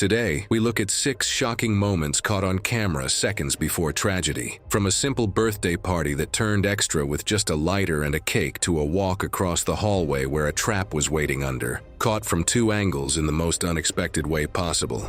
Today, we look at 6 shocking moments caught on camera seconds before tragedy. From a simple birthday party that turned extra with just a lighter and a cake to a walk across the hallway where a trap was waiting under, caught from 2 angles in the most unexpected way possible.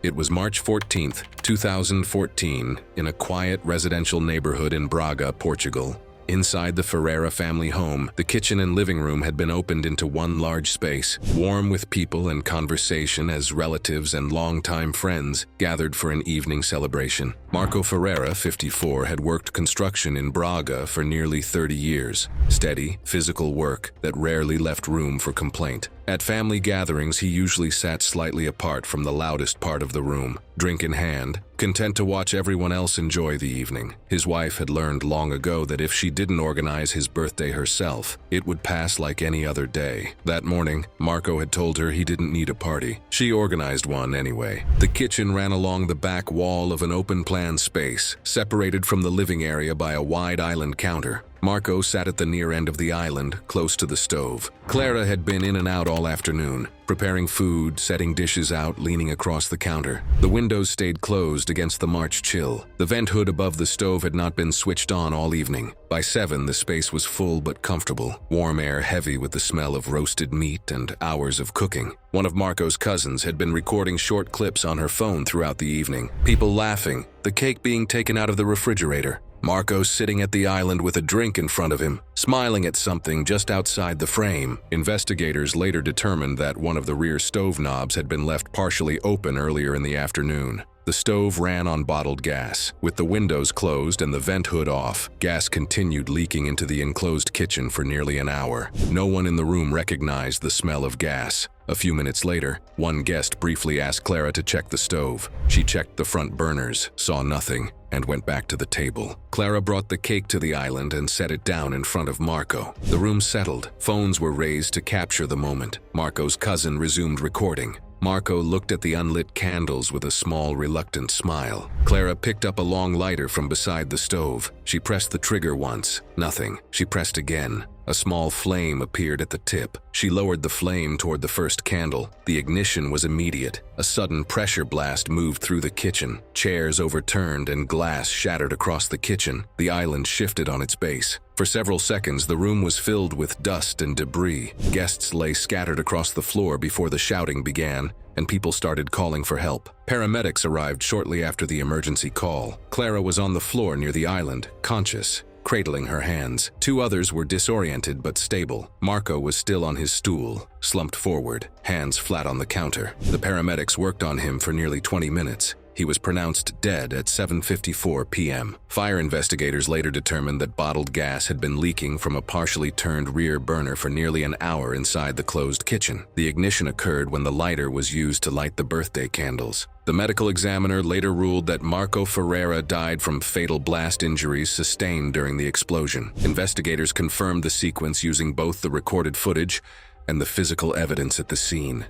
It was March 14, 2014, in a quiet residential neighborhood in Braga, Portugal. Inside the Ferreira family home, the kitchen and living room had been opened into one large space, warm with people and conversation as relatives and longtime friends gathered for an evening celebration. Marco Ferreira, 54, had worked construction in Braga for nearly 30 years. Steady, physical work that rarely left room for complaint. At family gatherings, he usually sat slightly apart from the loudest part of the room, drink in hand, content to watch everyone else enjoy the evening. His wife had learned long ago that if she didn't organize his birthday herself, it would pass like any other day. That morning, Marco had told her he didn't need a party. She organized one anyway. The kitchen ran along the back wall of an open-plan space, separated from the living area by a wide island counter. Marco sat at the near end of the island, close to the stove. Clara had been in and out all afternoon, preparing food, setting dishes out, leaning across the counter. The windows stayed closed against the March chill. The vent hood above the stove had not been switched on all evening. By 7, the space was full but comfortable, warm air heavy with the smell of roasted meat and hours of cooking. One of Marco's cousins had been recording short clips on her phone throughout the evening. People laughing, the cake being taken out of the refrigerator. Marco sitting at the island with a drink in front of him, smiling at something just outside the frame. Investigators later determined that one of the rear stove knobs had been left partially open earlier in the afternoon. The stove ran on bottled gas. With the windows closed and the vent hood off, gas continued leaking into the enclosed kitchen for nearly an hour. No one in the room recognized the smell of gas. A few minutes later, one guest briefly asked Clara to check the stove. She checked the front burners, saw nothing, and went back to the table. Clara brought the cake to the island and set it down in front of Marco. The room settled. Phones were raised to capture the moment. Marco's cousin resumed recording. Marco looked at the unlit candles with a small, reluctant smile. Clara picked up a long lighter from beside the stove. She pressed the trigger once. Nothing. She pressed again. A small flame appeared at the tip. She lowered the flame toward the first candle. The ignition was immediate. A sudden pressure blast moved through the kitchen. Chairs overturned and glass shattered across the kitchen. The island shifted on its base. For several seconds, the room was filled with dust and debris. Guests lay scattered across the floor before the shouting began, and people started calling for help. Paramedics arrived shortly after the emergency call. Clara was on the floor near the island, conscious, cradling her hands. 2 others were disoriented but stable. Marco was still on his stool, slumped forward, hands flat on the counter. The paramedics worked on him for nearly 20 minutes. He was pronounced dead at 7:54 p.m. Fire investigators later determined that bottled gas had been leaking from a partially turned rear burner for nearly an hour inside the closed kitchen. The ignition occurred when the lighter was used to light the birthday candles. The medical examiner later ruled that Marco Ferreira died from fatal blast injuries sustained during the explosion. Investigators confirmed the sequence using both the recorded footage and the physical evidence at the scene.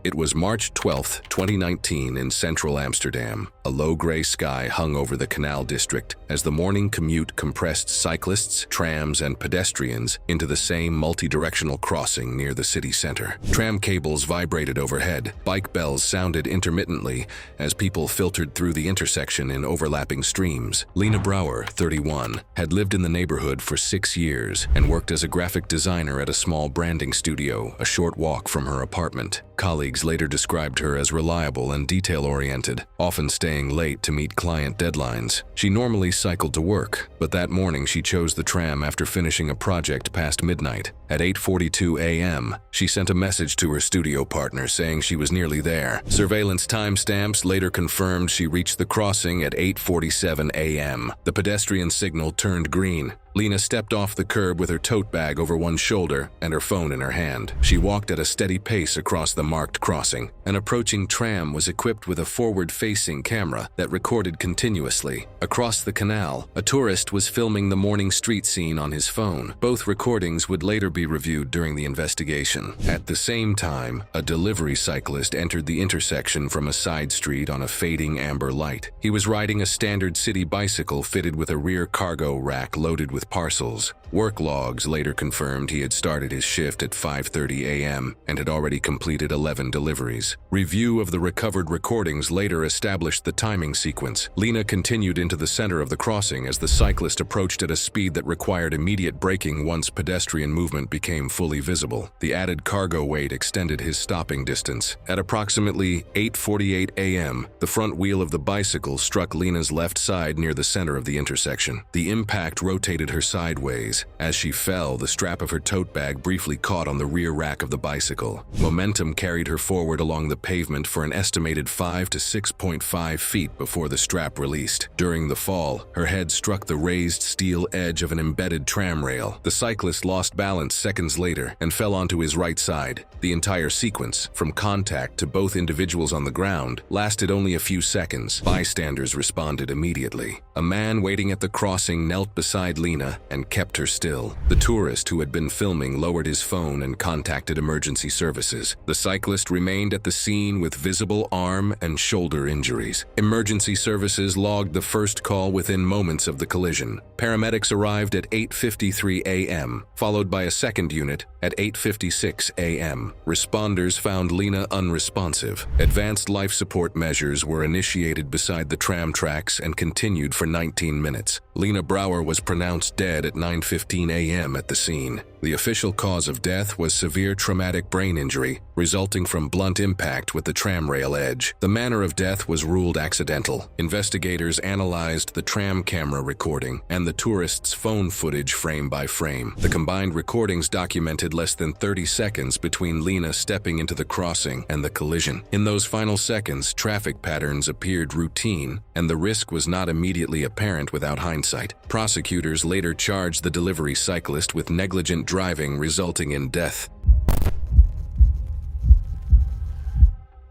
It was March 12, 2019 in central Amsterdam. A low gray sky hung over the Canal District as the morning commute compressed cyclists, trams, and pedestrians into the same multi-directional crossing near the city center. Tram cables vibrated overhead. Bike bells sounded intermittently as people filtered through the intersection in overlapping streams. Lena Brouwer, 31, had lived in the neighborhood for 6 years and worked as a graphic designer at a small branding studio a short walk from her apartment. Colleagues later described her as reliable and detail-oriented, often staying late to meet client deadlines. She normally cycled to work, but that morning she chose the tram after finishing a project past midnight. At 8:42 a.m., she sent a message to her studio partner saying she was nearly there. Surveillance timestamps later confirmed she reached the crossing at 8:47 a.m. The pedestrian signal turned green. Lena stepped off the curb with her tote bag over one shoulder and her phone in her hand. She walked at a steady pace across the marked crossing. An approaching tram was equipped with a forward-facing camera that recorded continuously. Across the canal, a tourist was filming the morning street scene on his phone. Both recordings would later be reviewed during the investigation. At the same time, a delivery cyclist entered the intersection from a side street on a fading amber light. He was riding a standard city bicycle fitted with a rear cargo rack loaded with parcels. Work logs later confirmed he had started his shift at 5:30 a.m. and had already completed 11 deliveries. Review of the recovered recordings later established the timing sequence. Lena continued into the center of the crossing as the cyclist approached at a speed that required immediate braking once pedestrian movement became fully visible. The added cargo weight extended his stopping distance. At approximately 8:48 a.m., the front wheel of the bicycle struck Lena's left side near the center of the intersection. The impact rotated her sideways. As she fell, the strap of her tote bag briefly caught on the rear rack of the bicycle. Momentum carried her forward along the pavement for an estimated 5 to 6.5 feet before the strap released. During the fall, her head struck the raised steel edge of an embedded tram rail. The cyclist lost balance seconds later and fell onto his right side. The entire sequence, from contact to both individuals on the ground, lasted only a few seconds. Bystanders responded immediately. A man waiting at the crossing knelt beside Lena and kept her still. The tourist who had been filming lowered his phone and contacted emergency services. The cyclist remained at the scene with visible arm and shoulder injuries. Emergency services logged the first call within moments of the collision. Paramedics arrived at 8:53 a.m., followed by a second unit at 8:56 a.m. Responders found Lena unresponsive. Advanced life support measures were initiated beside the tram tracks and continued for 19 minutes. Lena Brower was pronounced dead at 9:15 a.m. at the scene. The official cause of death was severe traumatic brain injury resulting from blunt impact with the tram rail edge. The manner of death was ruled accidental. Investigators analyzed the tram camera recording and the tourist's phone footage frame by frame. The combined recordings documented less than 30 seconds between Lena stepping into the crossing and the collision. In those final seconds, traffic patterns appeared routine, and the risk was not immediately apparent without hindsight. Prosecutors later charged the delivery cyclist with negligent driving resulting in death.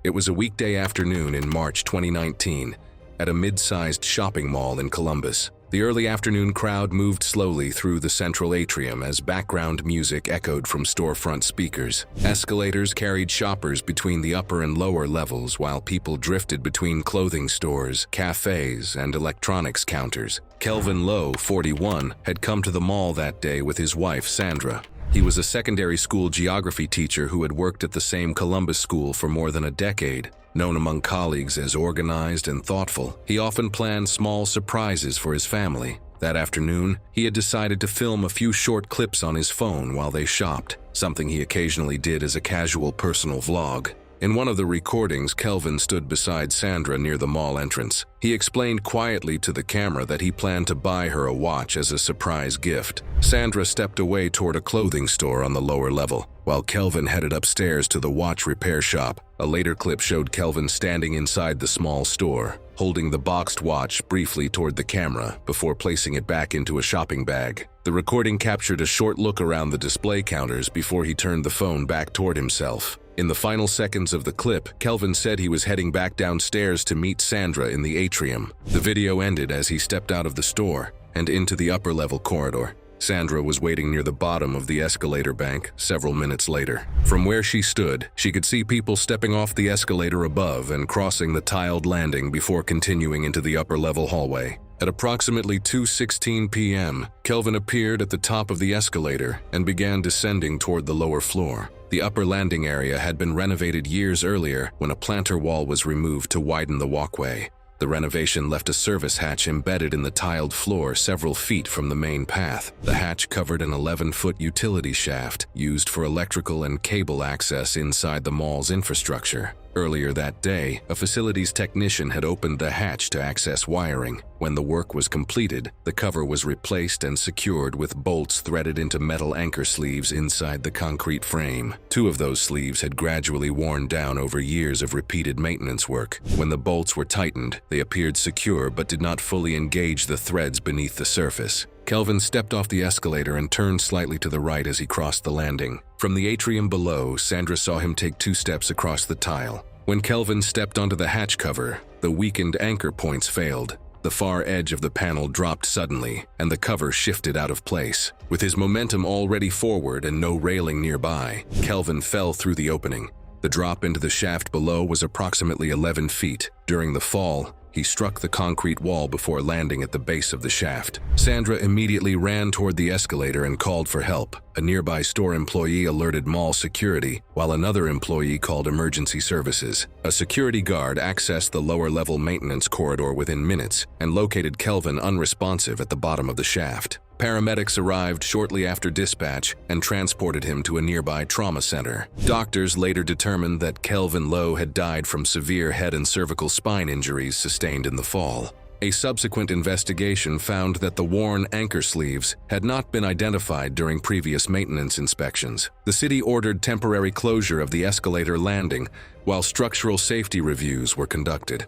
It was a weekday afternoon in March 2019 at a mid-sized shopping mall in Columbus. The early afternoon crowd moved slowly through the central atrium as background music echoed from storefront speakers. Escalators carried shoppers between the upper and lower levels while people drifted between clothing stores, cafes, and electronics counters. Kelvin Lowe, 41, had come to the mall that day with his wife, Sandra. He was a secondary school geography teacher who had worked at the same Columbus school for more than a decade. Known among colleagues as organized and thoughtful, he often planned small surprises for his family. That afternoon, he had decided to film a few short clips on his phone while they shopped, something he occasionally did as a casual personal vlog. In one of the recordings, Kelvin stood beside Sandra near the mall entrance. He explained quietly to the camera that he planned to buy her a watch as a surprise gift. Sandra stepped away toward a clothing store on the lower level, while Kelvin headed upstairs to the watch repair shop. A later clip showed Kelvin standing inside the small store, holding the boxed watch briefly toward the camera before placing it back into a shopping bag. The recording captured a short look around the display counters before he turned the phone back toward himself. In the final seconds of the clip, Kelvin said he was heading back downstairs to meet Sandra in the atrium. The video ended as he stepped out of the store and into the upper-level corridor. Sandra was waiting near the bottom of the escalator bank several minutes later. From where she stood, she could see people stepping off the escalator above and crossing the tiled landing before continuing into the upper-level hallway. At approximately 2:16 p.m., Kelvin appeared at the top of the escalator and began descending toward the lower floor. The upper landing area had been renovated years earlier when a planter wall was removed to widen the walkway. The renovation left a service hatch embedded in the tiled floor several feet from the main path. The hatch covered an 11-foot utility shaft used for electrical and cable access inside the mall's infrastructure. Earlier that day, a facilities technician had opened the hatch to access wiring. When the work was completed, the cover was replaced and secured with bolts threaded into metal anchor sleeves inside the concrete frame. 2 of those sleeves had gradually worn down over years of repeated maintenance work. When the bolts were tightened, they appeared secure but did not fully engage the threads beneath the surface. Kelvin stepped off the escalator and turned slightly to the right as he crossed the landing. From the atrium below, Sandra saw him take 2 steps across the tile. When Kelvin stepped onto the hatch cover, the weakened anchor points failed. The far edge of the panel dropped suddenly, and the cover shifted out of place. With his momentum already forward and no railing nearby, Kelvin fell through the opening. The drop into the shaft below was approximately 11 feet. During the fall, He struck the concrete wall before landing at the base of the shaft. Sandra immediately ran toward the escalator and called for help. A nearby store employee alerted mall security, while another employee called emergency services. A security guard accessed the lower-level maintenance corridor within minutes and located Kelvin unresponsive at the bottom of the shaft. Paramedics arrived shortly after dispatch and transported him to a nearby trauma center. Doctors later determined that Kelvin Lowe had died from severe head and cervical spine injuries sustained in the fall. A subsequent investigation found that the worn anchor sleeves had not been identified during previous maintenance inspections. The city ordered temporary closure of the escalator landing while structural safety reviews were conducted.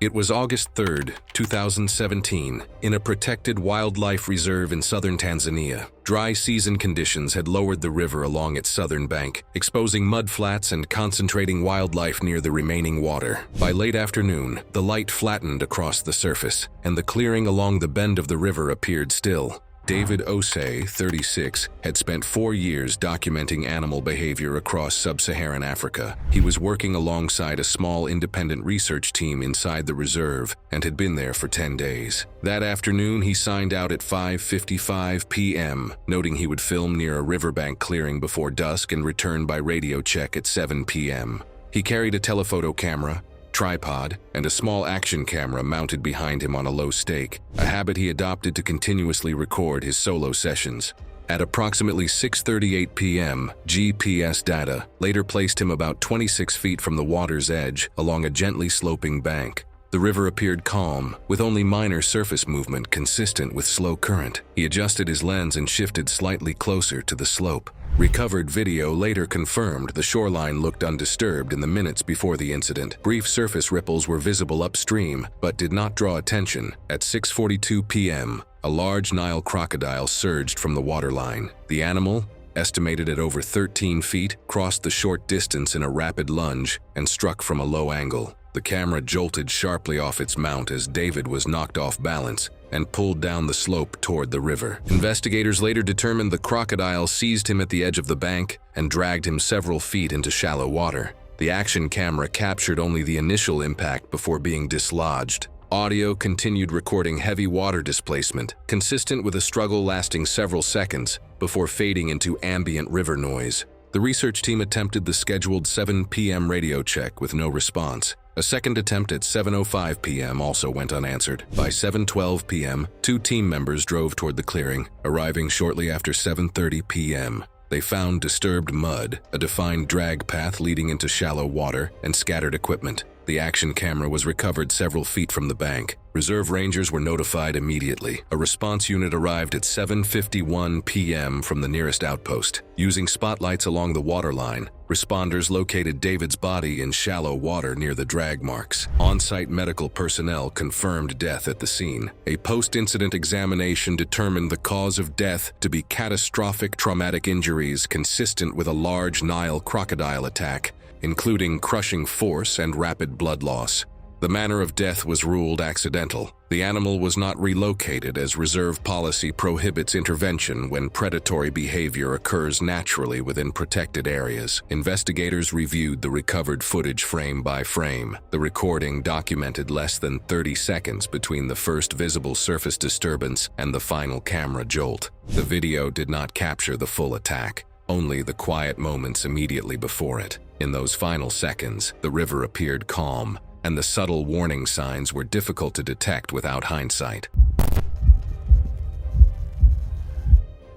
It was August 3, 2017, in a protected wildlife reserve in southern Tanzania. Dry season conditions had lowered the river along its southern bank, exposing mudflats and concentrating wildlife near the remaining water. By late afternoon, the light flattened across the surface, and the clearing along the bend of the river appeared still. David Osei, 36, had spent 4 years documenting animal behavior across sub-Saharan Africa. He was working alongside a small independent research team inside the reserve and had been there for 10 days. That afternoon, he signed out at 5:55 p.m., noting he would film near a riverbank clearing before dusk and return by radio check at 7 p.m. He carried a telephoto camera, tripod, and a small action camera mounted behind him on a low stake, a habit he adopted to continuously record his solo sessions. At approximately 6:38 p.m., GPS data later placed him about 26 feet from the water's edge along a gently sloping bank. The river appeared calm, with only minor surface movement consistent with slow current. He adjusted his lens and shifted slightly closer to the slope. Recovered video later confirmed the shoreline looked undisturbed in the minutes before the incident. Brief surface ripples were visible upstream, but did not draw attention. At 6:42 p.m., a large Nile crocodile surged from the waterline. The animal, estimated at over 13 feet, crossed the short distance in a rapid lunge and struck from a low angle. The camera jolted sharply off its mount as David was knocked off balance and pulled down the slope toward the river. Investigators later determined the crocodile seized him at the edge of the bank and dragged him several feet into shallow water. The action camera captured only the initial impact before being dislodged. Audio continued recording heavy water displacement, consistent with a struggle lasting several seconds before fading into ambient river noise. The research team attempted the scheduled 7 p.m. radio check with no response. A second attempt at 7:05 p.m. also went unanswered. By 7:12 p.m., 2 team members drove toward the clearing, arriving shortly after 7:30 p.m. They found disturbed mud, a defined drag path leading into shallow water, and scattered equipment. The action camera was recovered several feet from the bank. Reserve rangers were notified immediately. A response unit arrived at 7:51 p.m. from the nearest outpost. Using spotlights along the waterline, responders located David's body in shallow water near the drag marks. On-site medical personnel confirmed death at the scene. A post-incident examination determined the cause of death to be catastrophic traumatic injuries consistent with a large Nile crocodile attack, including crushing force and rapid blood loss. The manner of death was ruled accidental. The animal was not relocated as reserve policy prohibits intervention when predatory behavior occurs naturally within protected areas. Investigators reviewed the recovered footage frame by frame. The recording documented less than 30 seconds between the first visible surface disturbance and the final camera jolt. The video did not capture the full attack, only the quiet moments immediately before it. In those final seconds, the river appeared calm, and the subtle warning signs were difficult to detect without hindsight.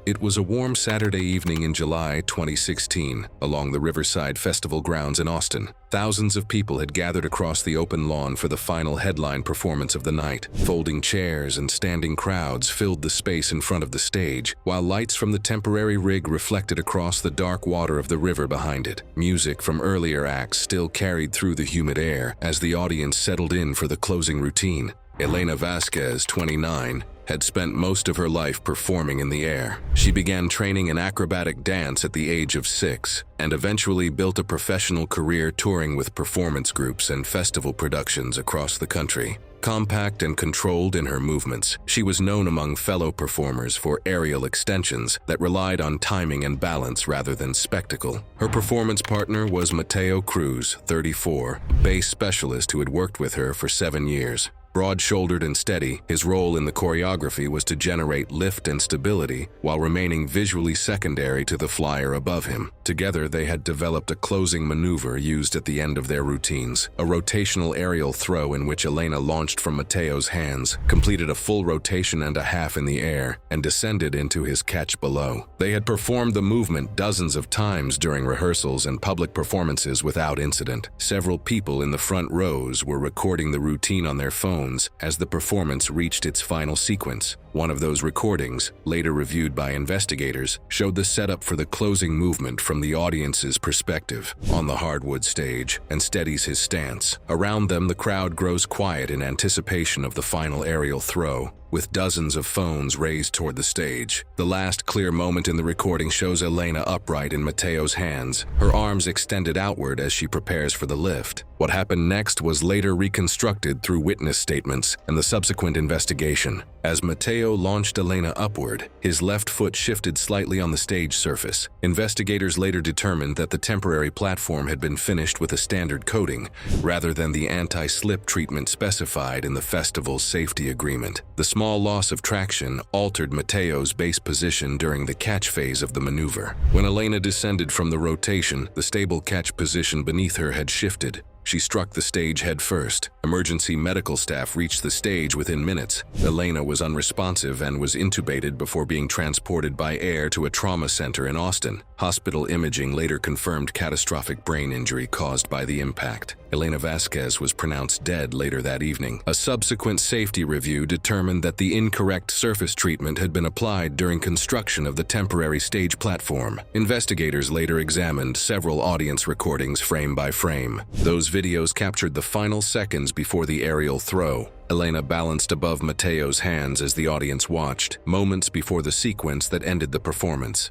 It was a warm Saturday evening in July 2016, along the Riverside Festival grounds in Austin. Thousands of people had gathered across the open lawn for the final headline performance of the night. Folding chairs and standing crowds filled the space in front of the stage, while lights from the temporary rig reflected across the dark water of the river behind it. Music from earlier acts still carried through the humid air as the audience settled in for the closing routine. Elena Vasquez, 29, had spent most of her life performing in the air. She began training in acrobatic dance at the age of 6 and eventually built a professional career touring with performance groups and festival productions across the country. Compact and controlled in her movements, she was known among fellow performers for aerial extensions that relied on timing and balance rather than spectacle. Her performance partner was Mateo Cruz, 34, a bass specialist who had worked with her for 7 years. Broad-shouldered and steady, his role in the choreography was to generate lift and stability while remaining visually secondary to the flyer above him. Together, they had developed a closing maneuver used at the end of their routines, a rotational aerial throw in which Elena launched from Mateo's hands, completed a full rotation and a half in the air, and descended into his catch below. They had performed the movement dozens of times during rehearsals and public performances without incident. Several people in the front rows were recording the routine on their phones as the performance reached its final sequence. One of those recordings, later reviewed by investigators, showed the setup for the closing movement from the audience's perspective on the hardwood stage and steadies his stance. Around them, the crowd grows quiet in anticipation of the final aerial throw, with dozens of phones raised toward the stage. The last clear moment in the recording shows Elena upright in Mateo's hands, her arms extended outward as she prepares for the lift. What happened next was later reconstructed through witness statements and the subsequent investigation. As Mateo launched Elena upward, his left foot shifted slightly on the stage surface. Investigators later determined that the temporary platform had been finished with a standard coating, rather than the anti-slip treatment specified in the festival's safety agreement. The small loss of traction altered Mateo's base position during the catch phase of the maneuver. When Elena descended from the rotation, the stable catch position beneath her had shifted. She struck the stage head first. Emergency medical staff reached the stage within minutes. Elena was unresponsive and was intubated before being transported by air to a trauma center in Austin. Hospital imaging later confirmed catastrophic brain injury caused by the impact. Elena Vasquez was pronounced dead later that evening. A subsequent safety review determined that the incorrect surface treatment had been applied during construction of the temporary stage platform. Investigators later examined several audience recordings frame by frame. Those videos captured the final seconds before the aerial throw. Elena balanced above Mateo's hands as the audience watched, moments before the sequence that ended the performance.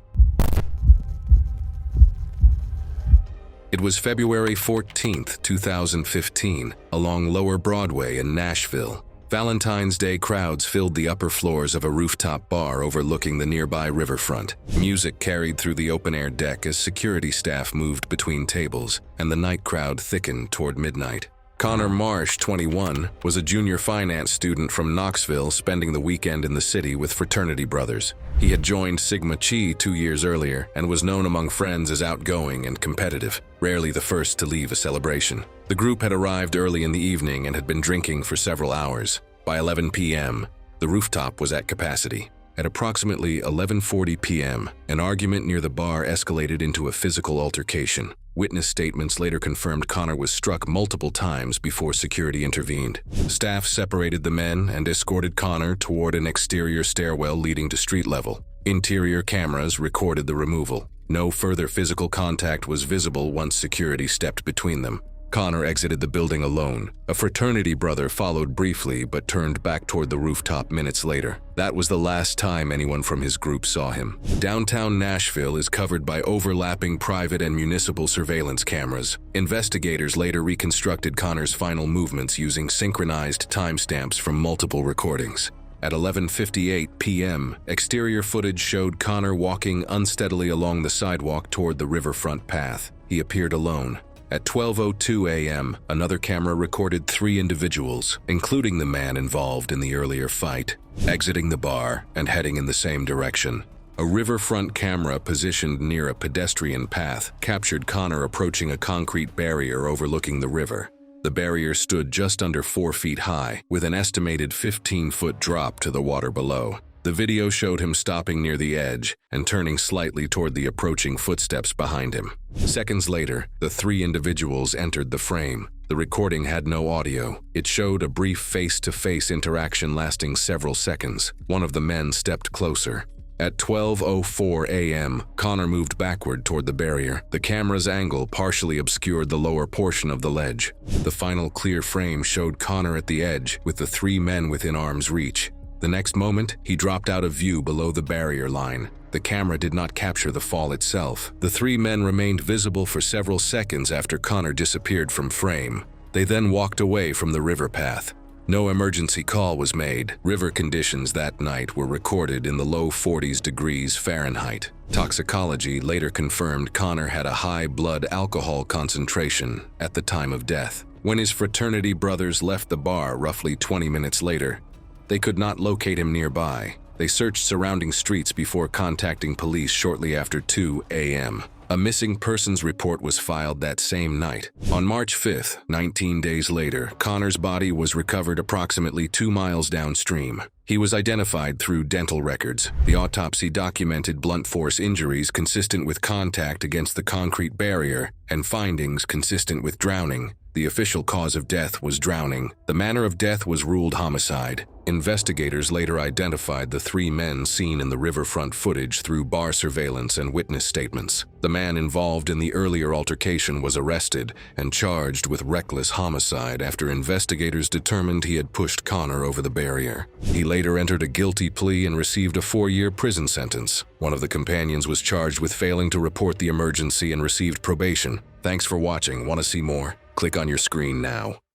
It was February 14, 2015, along Lower Broadway in Nashville. Valentine's Day crowds filled the upper floors of a rooftop bar overlooking the nearby riverfront. Music carried through the open-air deck as security staff moved between tables, and the night crowd thickened toward midnight. Connor Marsh, 21, was a junior finance student from Knoxville spending the weekend in the city with fraternity brothers. He had joined Sigma Chi 2 years earlier and was known among friends as outgoing and competitive, rarely the first to leave a celebration. The group had arrived early in the evening and had been drinking for several hours. By 11 p.m., the rooftop was at capacity. At approximately 11:40 p.m., an argument near the bar escalated into a physical altercation. Witness statements later confirmed Connor was struck multiple times before security intervened. Staff separated the men and escorted Connor toward an exterior stairwell leading to street level. Interior cameras recorded the removal. No further physical contact was visible once security stepped between them. Connor exited the building alone. A fraternity brother followed briefly but turned back toward the rooftop minutes later. That was the last time anyone from his group saw him. Downtown Nashville is covered by overlapping private and municipal surveillance cameras. Investigators later reconstructed Connor's final movements using synchronized timestamps from multiple recordings. At 11:58 p.m., exterior footage showed Connor walking unsteadily along the sidewalk toward the riverfront path. He appeared alone. At 12:02 a.m., another camera recorded 3 individuals, including the man involved in the earlier fight, exiting the bar and heading in the same direction. A riverfront camera positioned near a pedestrian path captured Connor approaching a concrete barrier overlooking the river. The barrier stood just under 4 feet high, with an estimated 15-foot drop to the water below. The video showed him stopping near the edge and turning slightly toward the approaching footsteps behind him. Seconds later, the 3 individuals entered the frame. The recording had no audio. It showed a brief face-to-face interaction lasting several seconds. One of the men stepped closer. At 12:04 a.m., Connor moved backward toward the barrier. The camera's angle partially obscured the lower portion of the ledge. The final clear frame showed Connor at the edge, with the 3 men within arm's reach. The next moment, he dropped out of view below the barrier line. The camera did not capture the fall itself. The 3 men remained visible for several seconds after Connor disappeared from frame. They then walked away from the river path. No emergency call was made. River conditions that night were recorded in the low 40s degrees Fahrenheit. Toxicology later confirmed Connor had a high blood alcohol concentration at the time of death. When his fraternity brothers left the bar roughly 20 minutes later, they could not locate him nearby. They searched surrounding streets before contacting police shortly after 2 a.m. A missing persons report was filed that same night. On March 5th, 19 days later, Connor's body was recovered approximately 2 miles downstream. He was identified through dental records. The autopsy documented blunt force injuries consistent with contact against the concrete barrier and findings consistent with drowning. The official cause of death was drowning. The manner of death was ruled homicide. Investigators later identified the 3 men seen in the riverfront footage through bar surveillance and witness statements. The man involved in the earlier altercation was arrested and charged with reckless homicide after investigators determined he had pushed Connor over the barrier. He later entered a guilty plea and received a 4-year prison sentence. One of the companions was charged with failing to report the emergency and received probation. Thanks for watching. Want to see more? Click on your screen now.